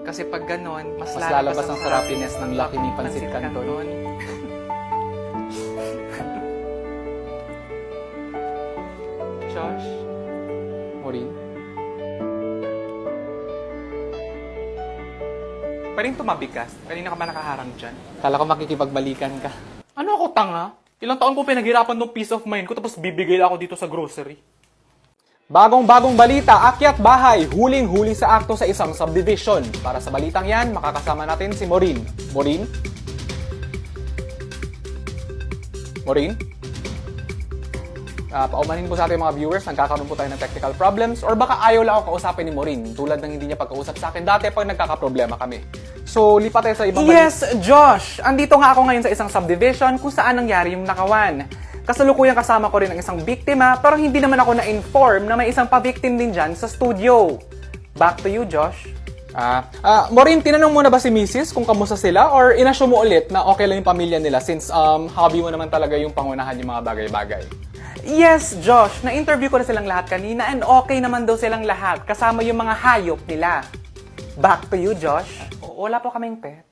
Kasi pag ganon, mas lalabas ang sarapiness ng Lucky Me Pancit Canton. Josh? Maureen? Pwedeng tumabi ka. Kanina ka ba nakaharang dyan? Kala ko makikipagbalikan ka. Ano ako, tanga? Ilang taon ko pinaghirapan ng peace of mind ko tapos bibigay ako dito sa grocery. Bagong-bagong balita, akyat bahay, huling-huli sa akto sa isang subdivision. Para sa balitang yan, makakasama natin si Maureen. Maureen? Maureen? Paumanin po sa ating mga viewers, nagkakaroon po tayo ng technical problems or baka ayaw lang ako kausapin ni Maureen tulad ng hindi niya pagkausap sa akin dati pag nagkakaproblema kami. So, lipat tayo sa ibang Yes, Josh! Andito nga ako ngayon sa isang subdivision kung saan nangyari yung nakawan. Kasalukuyang kasama ko rin ang isang biktima pero hindi naman ako na-inform na may isang pa-victim din dyan sa studio. Back to you, Josh. Maureen, tinanong mo na ba si Mrs. kung kamusta sila or inassume mo ulit na okay lang yung pamilya nila since hobby mo naman talaga yung pangunahan yung mga bagay-bagay? Yes, Josh. Na-interview ko na silang lahat kanina and okay naman daw silang lahat kasama yung mga hayop nila. Back to you, Josh. Wala po kaming pets.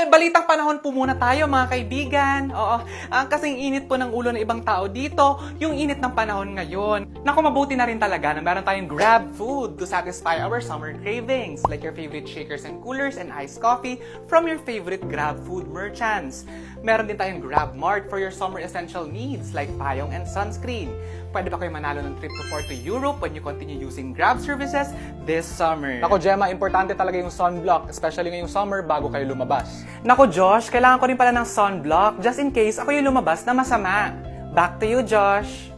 Balitang panahon po muna tayo, mga kaibigan. Oo, kasing init po ng ulo ng ibang tao dito, yung init ng panahon ngayon. Naku, mabuti na rin talaga na meron tayong Grab food to satisfy our summer cravings, like your favorite shakers and coolers and iced coffee from your favorite Grab food merchants. Meron din tayong Grab Mart for your summer essential needs, like payong and sunscreen. Pwede ba kayo manalo ng trip to Europe when you continue using Grab services this summer? Ako, Gemma, importante talaga yung sunblock, especially ngayong summer bago kayo lumabas. Nako, Josh, kailangan ko rin pala ng sunblock just in case ako yung lumabas na masama. Back to you, Josh.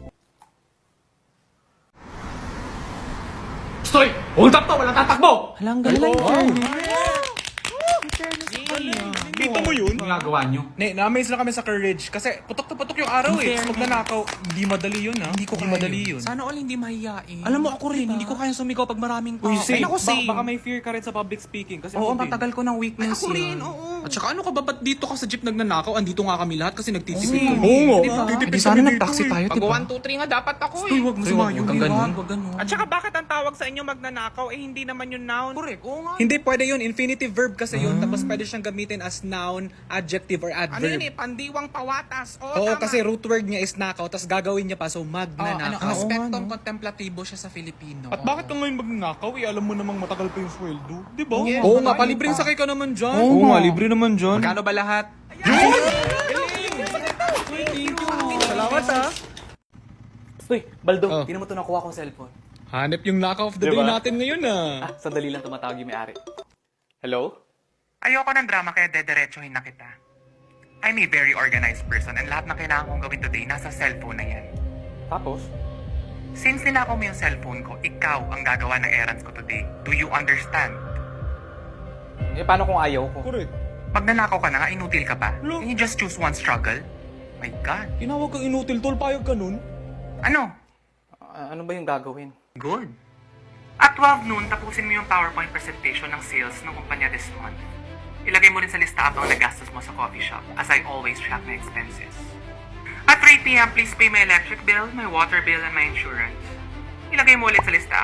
Stoy! Hold up to! Walang tatakbo! Halang galing. Dito mo yun? Ang ginagawa nyo? Na-amaze lang kami sa courage. Kasi putok to putok yung araw eh. Tapos magnanakaw. Hindi madali yun ah. Hindi madali yun. Sana all hindi mahihain. Alam mo ako rin, hindi ko kaya sumigaw pag maraming tao. Uy, same. Ay, naku, same. Baka may fear ka rin sa public speaking. Kasi Oo, ako din. matagal ko ng Ay, weakness ako rin, yun. oo. At saka ano ka ba, ba't dito ka sa jeep nagnanakaw? Andito nga kami lahat kasi nagtitipid kami. Oo nga. Diba? Titipid Di sana kami dito nag-taxi eh. tayo, Pag diba? 1, 2, 3 nga dapat ako eh. Uy, wag mo sumayo. Huwag kang ganun. Wag ganun. At saka bakit ang tawag sa inyo magnanakaw eh hindi naman yung noun? Correct, oo nga. Hindi pwede yun, infinitive verb kasi yun. Tapos pwede siyang gamitin as noun, adjective, or adverb. Ano yun eh, pandiwang pawatas. Oo, kasi root word niya is nakaw, tapos gagawin niya pa, so magnanakaw. Aspektong kontemplatibo siya sa Filipino. At bakit ka ngayon magnanakaw? Eh, alam mo namang matagal pa yung sweldo. Di ba? Yes, Oo nga, malayo palibreng pa. sakay ka naman dyan. Oo nga, libre naman dyan. Magkano ba lahat? Salamat ha. Uy, Baldo, Oh. tinan mo ito nakuha kong cellphone. Hanep yung knock of the day Diba? natin ngayon ah. Sandali lang tumatawag yung may-ari. Hello? Ayoko ng drama kaya dediretsuhin na kita. I'm a very organized person and lahat ng kailangan kong gawin today nasa cellphone na yan. Tapos? Since ninakaw mo yung cellphone ko, ikaw ang gagawa ng errands ko today. Do you understand? Paano kung ayaw ko? Correct. Pag nanakaw ka na nga, inutil ka pa. Look. Can you just choose one struggle? My God. Tinawag kang inutil, tol, payag ka nun. Ano? Ano ba yung gagawin? Good. At 12 noon, tapusin mo yung PowerPoint presentation ng sales ng kumpanya this month. Ilagay mo rin sa lista ang nagastos mo sa coffee shop as I always track my expenses. At 3 p.m., please pay my electric bill, my water bill, and my insurance. Ilagay mo ulit sa lista.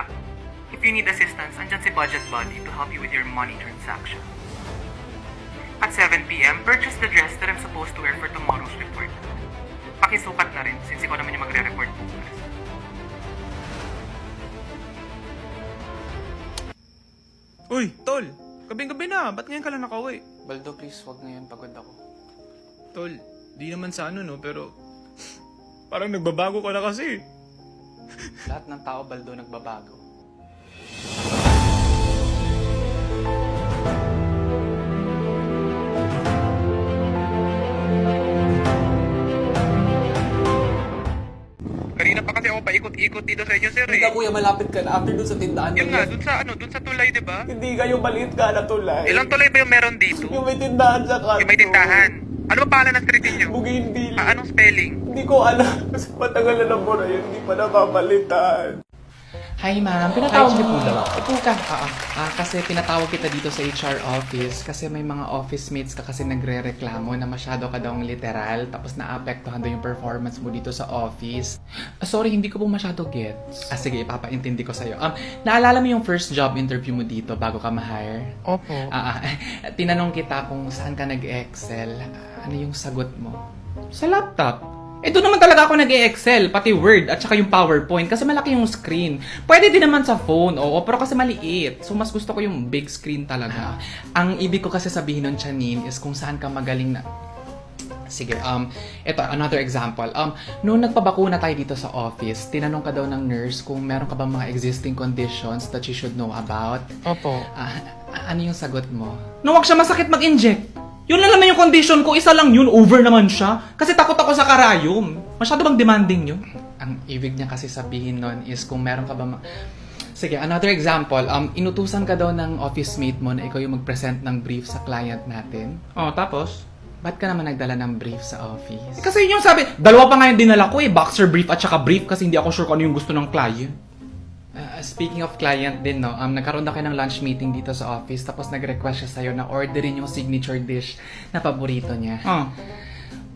If you need assistance, andyan si Budget Buddy to help you with your money transaction. At 7 p.m., purchase the dress that I'm supposed to wear for tomorrow's report. Pakisukat na rin since ikaw naman yung magre-report bukas. Uy, tol. Gabing-gabi na. Ba't ngayon ka lang nakauwi? Baldo, please, wag ngayon. Pagod ako. Tol, di naman sa ano no, pero parang nagbabago ka na kasi. Lahat ng tao, Baldo, nagbabago. Kanina pa kasi ako paikot-ikot dito sa inyo, sir Hindi ka, kuya, malapit ka na. After dun sa tindahan. Yun nga, dun sa tulay, di ba? Hindi ka yung maliit ka na tulay. Ilang tulay ba yung meron dito? Yung may tindahan sa kanto. Yung may tindahan. Ano ba pangalan ng street ninyo? Bougainville. Anong spelling? Hindi ko alam. Kasi matagal na nabura yun. Hindi pa napapalitan. Hi, ma'am. Pinatawag niyo po daw ako. Upo ka. Kasi pinatawag kita dito sa HR office kasi may mga office mates ka kasi nagre-reklamo na masyado ka daw literal tapos naapektuhan daw yung performance mo dito sa office. Sorry, hindi ko po masyado gets. Sige, ipapaintindi ko sa'yo. Naalala mo yung first job interview mo dito bago ka ma-hire? Opo. Tinanong kita kung saan ka nag-excel. Ano yung sagot mo? Sa laptop. Doon naman talaga ako nag-e-excel, pati Word, at saka yung PowerPoint, kasi malaki yung screen. Pwede din naman sa phone, oo, pero kasi maliit. So, mas gusto ko yung big screen talaga. Ang ibig ko kasi sabihin nun, Janine, is kung saan ka magaling na... Sige, ito, another example. Noong nagpabakuna tayo dito sa office, tinanong ka daw ng nurse kung meron ka ba mga existing conditions that you should know about. Opo. Ano yung sagot mo? No, wag siya masakit mag-inject. Yun lang naman yung condition ko, isa lang yun, over naman siya. Kasi takot ako sa karayom. Masyado bang demanding yun? Ang ibig niya kasi sabihin nun is kung meron ka ba... Sige, another example. Inutusan ka daw ng office mate mo na ikaw yung mag-present ng brief sa client natin. Tapos? Ba't ka naman nagdala ng brief sa office? Kasi yun yung sabi, dalawa pa nga yung dinala ko boxer brief at saka brief kasi hindi ako sure kung ano yung gusto ng client. Speaking of client din, no, nagkaroon na kayo ng lunch meeting dito sa office tapos nag-request siya sa'yo na orderin yung signature dish na paborito niya.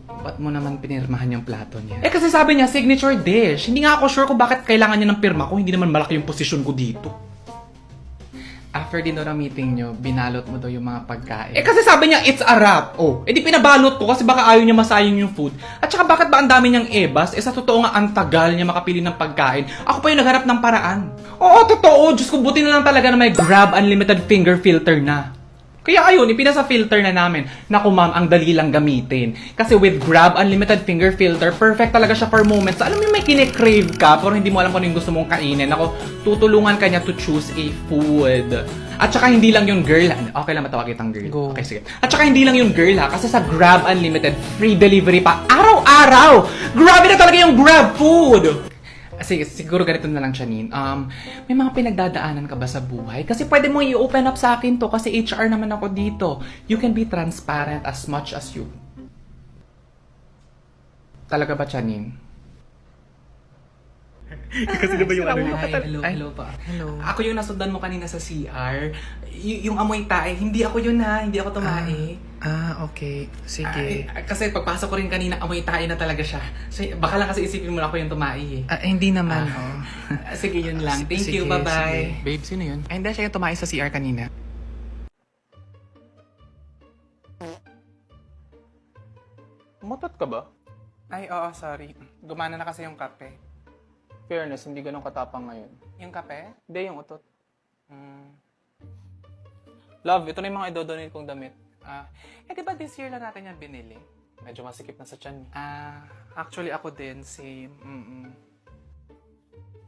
Ba't mo naman pinirmahan yung plato niya? Kasi sabi niya, signature dish. Hindi nga ako sure kung bakit kailangan niya ng pirma ko, hindi naman malaki yung posisyon ko dito. After din ng meeting nyo, binalot mo daw yung mga pagkain. Kasi sabi niya, it's a wrap. Di pinabalot ko kasi baka ayaw niya masayang yung food. At saka bakit ba ang dami niyang ebas? Sa totoo nga, ang tagal niya makapili ng pagkain. Ako pa yung nagharap ng paraan. Oo, totoo. Diyos ko, buti na lang talaga na may Grab Unlimited Finger Filter na. Kaya ayun, ipinasa filter na namin. Naku ma'am, ang dali lang gamitin. Kasi with Grab Unlimited Finger Filter, perfect talaga siya for moments. Alam mo yung may kine-crave ka, pero hindi mo alam kung ano yung gusto mong kainin. Ako, tutulungan ka niya to choose a food. At saka hindi lang yung girl. Okay lang matawag kitang girl. Go. Okay, sige. At saka hindi lang yung girl ha, kasi sa Grab Unlimited, free delivery pa. Araw-araw! Grabe na talaga yung Grab food! Sige, siguro ganito na lang, Janine. May mga pinagdadaanan ka ba sa buhay? Kasi pwede mo i-open up sa akin to kasi HR naman ako dito. You can be transparent as much as you. Talaga ba, Janine? Kasi diba yung ano yun? Hello pa. Hello. Ako yung nasundan mo kanina sa CR. Yung amoy tae, hindi ako yun ha. Hindi ako tumae. Okay. Sige. Kasi pagpasok ko rin kanina, amoy tae na talaga siya. So, baka lang kasi isipin mo na ako yung tumae Hindi naman, Sige, yun lang. Thank Sige, you, bye-bye. Babe, sino yun? Hindi, siya yung tumae sa CR kanina. Matot ka ba? Ay, oo, sorry. Gumana na kasi yung kape. Fairness, hindi ganun katapang ngayon. Yung kape? Hindi, yung utot. Love, ito na yung mga idodonate kong damit. Di ba this year lang natin yan binili? Medyo masikip na sa tiyan. Actually ako din, same.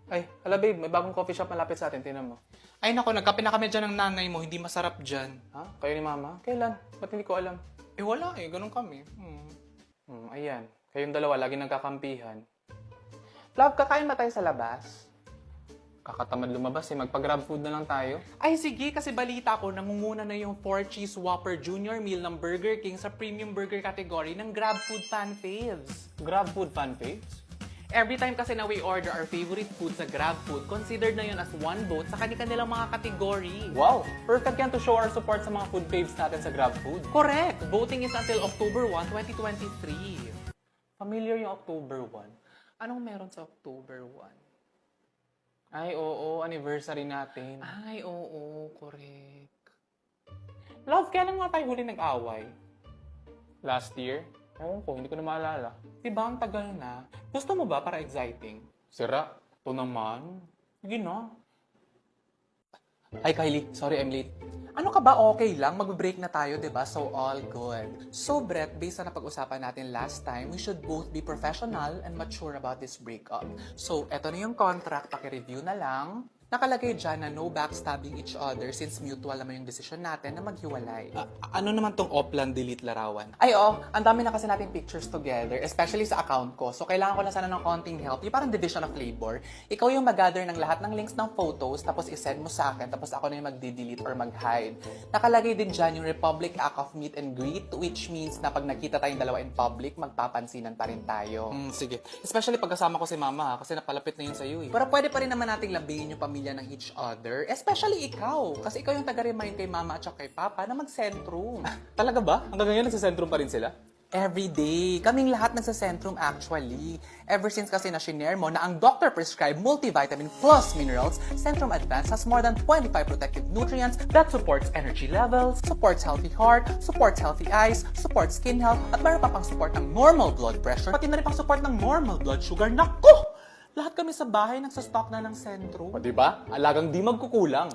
Ay, hala babe, may bagong coffee shop malapit sa atin. Tingnan mo. Ay nako, nagkape na kami dyan ng nanay mo, hindi masarap dyan. Ha? Kayo ni mama? Kailan? Ba't hindi ko alam? Wala ganun kami. Ayan. Kayong dalawa, lagi nagkakampihan. Love, kakain ba tayo sa labas? Kakatamad lumabas magpa-grab food na lang tayo. Ay sige, kasi balita ko, nangunguna na yung 4-cheese Whopper Junior Meal ng Burger King sa premium burger category ng Grab Food Fan Faves. Grab food fan faves? Every time kasi na we order our favorite food sa Grab Food, considered na yun as one vote sa kanilang mga kategory. Wow! Perfect yan to show our support sa mga food faves natin sa Grab Food. Correct! Voting is until October 1, 2023. Familiar yung October 1? Anong meron sa October 1? Ay, oo. Anniversary natin. Ay, oo. Correct. Love, kailan nga tayo huli nag-away? Last year? Ewan ko, hindi ko na maalala. Diba, ang tagal na. Gusto mo ba para exciting? Sira? Ito naman. Sige na. Hi Kylie, sorry I'm late. Ano ka ba, okay lang? Mag-break na tayo, diba? So, all good. So, Brett, based sa napag-usapan natin last time, we should both be professional and mature about this breakup. So, eto na yung contract, paki-review na lang. Nakalagay dyan na no backstabbing each other since mutual naman yung decision natin na maghiwalay. Ano naman tong offline delete larawan? Ay, ang dami na kasi natin pictures together, especially sa account ko. So, kailangan ko na sana ng konting help. Yung parang division of labor. Ikaw yung mag-gather ng lahat ng links ng photos, tapos isend mo sa akin, tapos ako na yung magde-delete or mag-hide. Nakalagay din dyan yung Republic Act of Meet and Greet, which means na pag nakita tayong dalawa in public, magpapansinan pa rin tayo. Sige. Especially pag kasama ko si mama kasi napalapit na yun sa'yo eh. Pero pwede pa rin naman nating labihin yung pamilya pamilya ng each other. Especially ikaw. Kasi ikaw yung taga-remind kay mama at saka kay papa na mag-sentrum. Talaga ba? Hanggang ngayon nagsisentrum pa rin sila? Every day. Kaming lahat nagsasentrum actually. Ever since kasi na-shinare mo na ang doctor prescribed multivitamin plus minerals, Centrum Advanced has more than 25 protective nutrients that supports energy levels, supports healthy heart, supports healthy eyes, supports skin health, at mayroon pa pang support ng normal blood pressure, pati na rin pang support ng normal blood sugar. Naku! Lahat kami sa bahay nagsastock na ng Centrum. O diba? Alagang di magkukulang.